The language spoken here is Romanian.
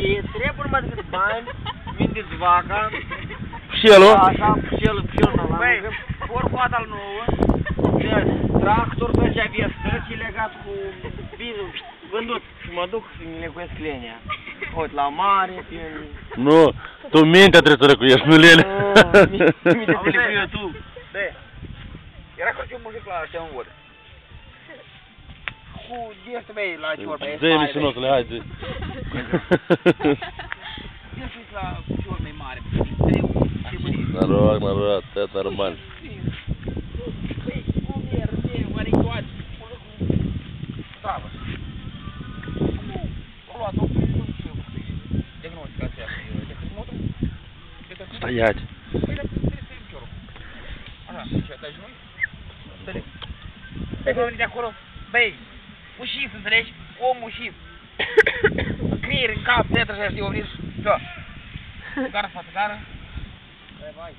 E trebuie numai decât bani, vindeți vaca. Pușelul? Așa, pușelul normal. Băi, porcoata al nouă. Tractor pe ce avea stăți, legat cu bizul vândut. Și mă duc și mi lecuiesc lenea. Uite, la mare, prin... Nu, tu mintea trebuie să recuiești, nu lene. Mintea să lecuie tu. De, era cu un muzic la ăștia în vodă. Cu gestul mei la ciorba, e Zi mișinotule, hai zi. Gestul la ciorba e mare. Mă rog, tăi normal. Cum e, oare-i travă. O luat-o și diagnosticația de hârmotul. Стоять. Păi, dar trebuie să iei ciorba. Așa, ce, dai și noi? Înțeleg. Pe că de acolo, băi, ușit, înțelegi? Om ușit. Creier în cap, tetră și așa, știi, o venit. Ce? Gara față, gara. Băi, vai.